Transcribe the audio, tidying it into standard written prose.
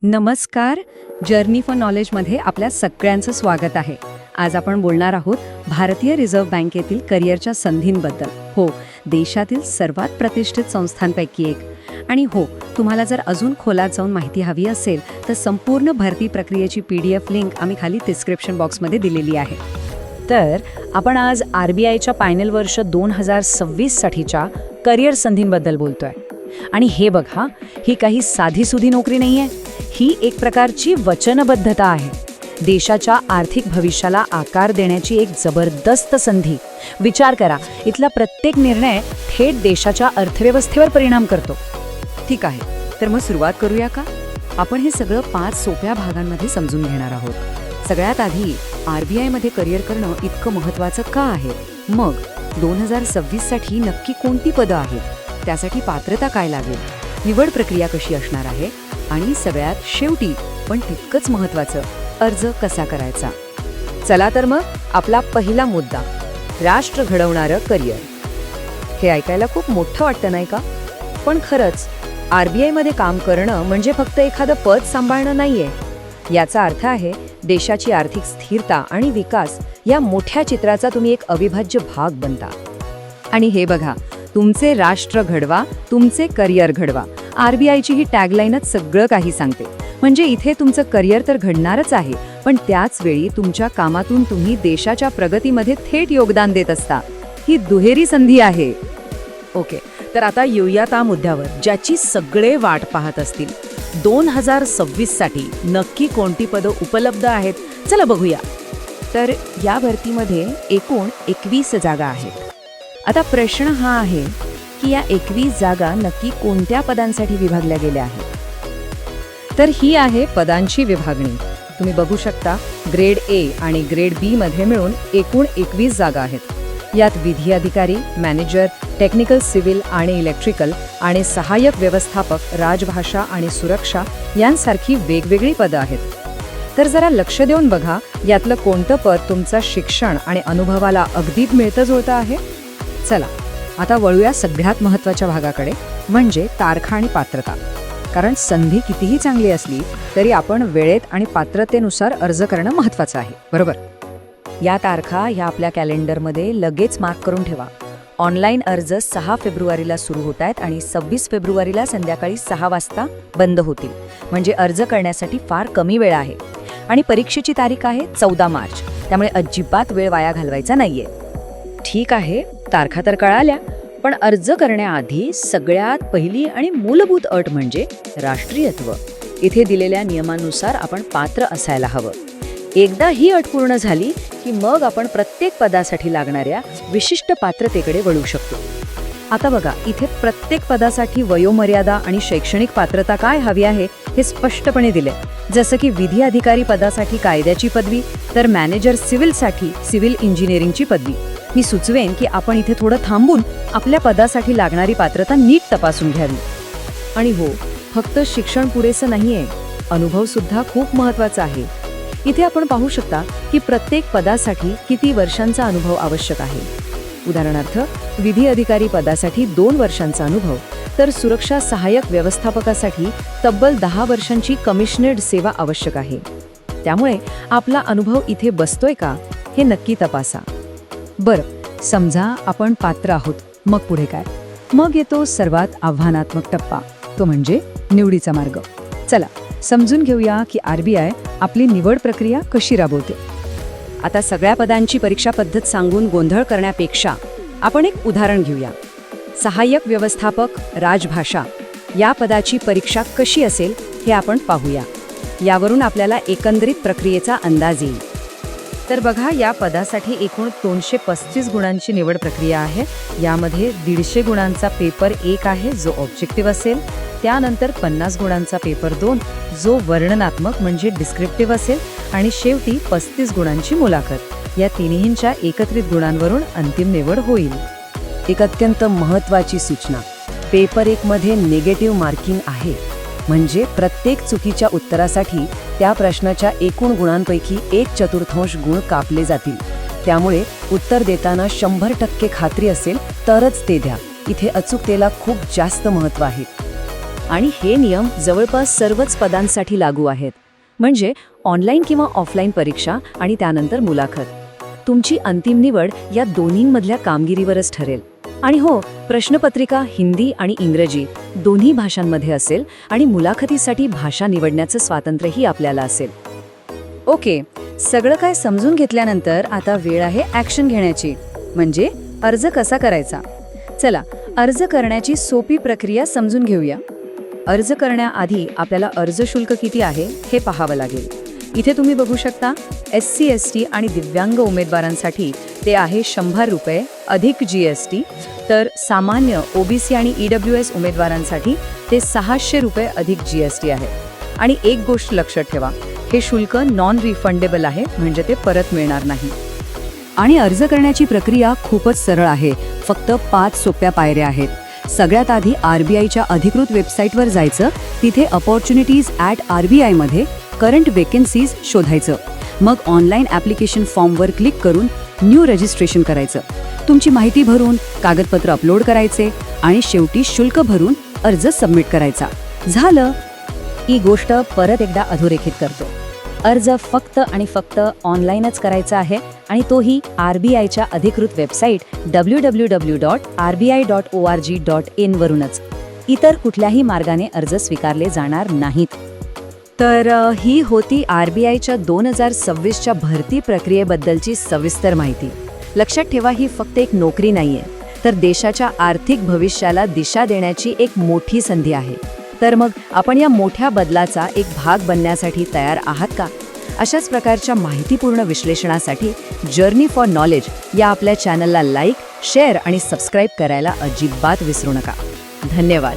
नमस्कार. Journey for नॉलेजमध्ये आपल्या सगळ्यांचं स्वागत आहे. आज आपण बोलणार आहोत भारतीय रिझर्व्ह बँकेतील करिअरच्या संधींबद्दल. हो, देशातील सर्वात प्रतिष्ठित संस्थांपैकी एक. आणि हो, तुम्हाला जर अजून खोलात जाऊन माहिती हवी असेल तर संपूर्ण भरती प्रक्रियेची PDF लिंक आम्ही खाली डिस्क्रिप्शन बॉक्समध्ये दिलेली आहे. तर आपण आज RBIच्या फायनल वर्ष 2026साठीच्या करिअर संधींबद्दल बोलतोय. आणि हे बघा, ही काही साधीसुधी नोकरी नाहीये. ही एक प्रकारची वचनबद्धता आहे. देशाच्या आर्थिक भविष्याला आकार देण्याची एक जबरदस्त संधी. विचार करा, इथला प्रत्येक निर्णय थेट देशाच्या अर्थव्यवस्थेवर परिणाम करतो. ठीक आहे, तर मग सुरुवात करूया का? आपण हे सगळं 5 सोप्या भागांमध्ये समजून घेणार आहोत. सगळ्यात आधी RBIमध्ये करिअर करणं इतकं महत्त्वाचं का आहे? मग 2026साठी नक्की कोणती पदं आहेत? त्यासाठी पात्रता काय लागेल? निवड प्रक्रिया कशी असणार आहे? आणि सगळ्यात शेवटी पण तितकंच महत्त्वाचं, अर्ज कसा करायचा? चला तर मग आपला पहिला मुद्दा, राष्ट्र घडवणारं करिअर. हे ऐकायला खूप मोठं वाटतं नाही का? पण खरंच RBIमध्ये काम करणं म्हणजे फक्त एखादं पद सांभाळणं नाहीये. याचा अर्थ आहे देशाची आर्थिक स्थिरता आणि विकास या मोठ्या चित्राचा तुम्ही एक अविभाज्य भाग बनता. आणि हे बघा, तुमचे राष्ट्र घडवा, तुमचे करिअर घडवा. RBIची ही टॅगलाईनच सगळं काही सांगते. म्हणजे इथे तुमचं करिअर तर घडणारच आहे, पण त्याच वेळी तुमच्या कामातून तुम्ही देशाच्या प्रगतीमध्ये थेट योगदान देत असता. ही दुहेरी संधी आहे. ओके, तर आता येऊया त्या मुद्द्यावर ज्याची सगळे वाट पाहत असतील. 2026साठी नक्की कोणती पदं उपलब्ध आहेत? चला बघूया. तर या भरतीमध्ये एकूण 21 जागा आहेत. आता प्रश्न हा आहे की या 21 जागा नक्की कोणत्या पदांसाठी विभागल्या गेल्या आहेत? तर ही आहे पदांची विभागणी. तुम्ही बघू शकता, ग्रेड A आणि ग्रेड B मध्ये मिळून एकूण 21 जागा आहेत. यात विधी अधिकारी, मॅनेजर, टेक्निकल सिव्हिल आणि इलेक्ट्रिकल आणि सहाय्यक व्यवस्थापक, राजभाषा आणि सुरक्षा यांसारखी वेगवेगळी पदं आहेत. तर जरा लक्ष देऊन बघा, यातलं कोणतं पद तुमचं शिक्षण आणि अनुभवाला अगदी मिळतं जुळतं आहे? चला आता वळूया सगळ्यात महत्त्वाच्या भागाकडे, म्हणजे तारखा आणि पात्रता. कारण संधी कितीही चांगली असली तरी आपण वेळेत आणि पात्रतेनुसार अर्ज करणं महत्त्वाचं आहे, बरोबर? या तारखा ह्या आपल्या कॅलेंडरमध्ये लगेच मार्क करून ठेवा. ऑनलाईन अर्ज 6 फेब्रुवारीला सुरू होत आहेत आणि 26 फेब्रुवारीला संध्याकाळी 6 वाजता बंद होतील. म्हणजे अर्ज करण्यासाठी फार कमी वेळ आहे. आणि परीक्षेची तारीख आहे 14 मार्च. त्यामुळे अजिबात वेळ वाया घालवायचा नाहीये. ठीक आहे, तारखा तर कळाल्या, पण अर्ज करण्याआधी सगळ्यात पहिली आणि मूलभूत अट म्हणजे राष्ट्रीयत्व. इथे दिलेल्या नियमानुसार आपण पात्र असायला हवं. एकदा ही अट पूर्ण झाली की मग आपण प्रत्येक पदासाठी लागणाऱ्या विशिष्ट पात्रतेकडे वळू शकतो. आता बघा, इथे प्रत्येक पदासाठी वयोमर्यादा आणि शैक्षणिक पात्रता काय हवी आहे हे स्पष्टपणे दिले. जसं की विधी अधिकारी पदासाठी कायद्याची पदवी, तर मॅनेजर सिव्हिलसाठी सिव्हिल इंजिनिअरिंगची पदवी. मी सुचवेन की आपण इथे थोडं थांबून आपल्या पदासाठी लागणारी पात्रता नीट तपासून घ्यावी. आणि हो, फक्त शिक्षण पुरेसं नाहीये, अनुभव सुद्धा खूप महत्त्वाचा आहे. इथे आपण पाहू शकता की प्रत्येक पदासाठी किती वर्षांचा अनुभव आवश्यक आहे. उदाहरणार्थ, विधी अधिकारी पदासाठी 2 वर्षांचा अनुभव, तर सुरक्षा सहाय्यक व्यवस्थापकासाठी तब्बल 10 वर्षांची कमिशनर्ड सेवा आवश्यक आहे. त्यामुळे आपला अनुभव इथे बसतोय का हे नक्की तपासा. बरं, समजा आपण पात्र आहोत, मग पुढे काय? मग येतो सर्वात आव्हानात्मक टप्पा, तो म्हणजे निवडीचा मार्ग. चला समजून घेऊया की RBI आपली निवड प्रक्रिया कशी राबवते. आता सगळ्या पदांची परीक्षा पद्धत सांगून गोंधळ करण्यापेक्षा आपण एक उदाहरण घेऊया. सहाय्यक व्यवस्थापक राजभाषा या पदाची परीक्षा कशी असेल हे आपण पाहूया. यावरून आपल्याला एकंदरीत प्रक्रियेचा अंदाज येईल. तर बघा, या पदासाठी एकूण 235 गुणांची निवड प्रक्रिया आहे. यामध्ये 150 गुणांचा पेपर 1 आहे जो ऑब्जेक्टिव्ह असेल. त्यानंतर 50 गुणांचा पेपर 2 जो वर्णनात्मक म्हणजे डिस्क्रिप्टिव्ह असेल. आणि शेवटी 35 गुणांची मुलाखत. या तिन्हींच्या एकत्रित गुणांवरून अंतिम निवड होईल. एक अत्यंत महत्त्वाची सूचना, पेपर 1 मध्ये निगेटिव्ह मार्किंग आहे. म्हणजे प्रत्येक चुकीच्या उत्तरासाठी त्या प्रश्नाच्या एकूण गुणांपैकी 1/4 गुण कापले जातील. त्यामुळे उत्तर देताना 100% खात्री असेल तरच ते द्या. इथे अचूकतेला खूप जास्त महत्त्व आहे. आणि हे नियम जवळपास सर्वच पदांसाठी लागू आहेत. म्हणजे ऑनलाईन किंवा ऑफलाईन परीक्षा आणि त्यानंतर मुलाखत. तुमची अंतिम निवड या दोन्हींमधल्या कामगिरीवरच ठरेल. आणि हो, प्रश्नपत्रिका हिंदी आणि इंग्रजी दोन्ही भाषांमध्ये असेल आणि मुलाखतीसाठी भाषा निवडण्याचं स्वातंत्र्यही आपल्याला असेल. ओके, सगळं काय समजून घेतल्यानंतर आता वेळ आहे ॲक्शन घेण्याची, म्हणजे अर्ज कसा करायचा. चला, अर्ज करण्याची सोपी प्रक्रिया समजून घेऊया. अर्ज करण्याआधी आपल्याला अर्ज शुल्क किती आहे हे पाहावं लागेल. इथे तुम्ही बघू शकता, SC, ST आणि दिव्यांग उमेदवारांसाठी ते आहे 100 रुपये अधिक GST, तर सामान्य OBC आणि EWS उमेदवारांसाठी ते 600 रुपये अधिक GST आहे. आणि एक गोष्ट लक्षात ठेवा, हे शुल्क नॉन रिफंडेबल आहे, म्हणजे ते परत मिळणार नाही. आणि अर्ज करण्याची प्रक्रिया खूपच सरळ आहे. फक्त 5 सोप्या पायऱ्या आहेत. सगळ्यात आधी RBIच्या अधिकृत वेबसाईटवर जायचं. तिथे opportunities@RBI मध्ये करंट वेकेन्सीज शोधायचं. मग ऑनलाईन ॲप्लिकेशन फॉर्मवर क्लिक करून न्यू रजिस्ट्रेशन करायचं. तुमची माहिती भरून कागदपत्र अपलोड करायचे आणि शेवटी शुल्क भरून अर्ज सबमिट करायचा. झालं. ही गोष्ट परत एकदा अधोरेखित करतो. अर्ज फक्त आणि फक्त ऑनलाईनच करायचा आहे आणि तोही RBIच्या अधिकृत वेबसाईट www.rbi.org.in वरूनच. इतर कुठल्याही मार्गाने अर्ज स्वीकारले जाणार नाहीत. तर ही होती RBIच्या 2026च्या भरती प्रक्रियेबद्दलची सविस्तर माहिती. लक्षात ठेवा, ही फक्त एक नोकरी नाहीये, तर देशाच्या आर्थिक भविष्याला दिशा देण्याची एक मोठी संधी आहे. तर मग आपण या मोठ्या बदलाचा एक भाग बनण्यासाठी तयार आहात का? अशाच प्रकारच्या माहितीपूर्ण विश्लेषणासाठी जर्नी फॉर नॉलेज या आपल्या चॅनलला लाईक, शेअर आणि सबस्क्राईब करायला अजिबात विसरू नका. धन्यवाद.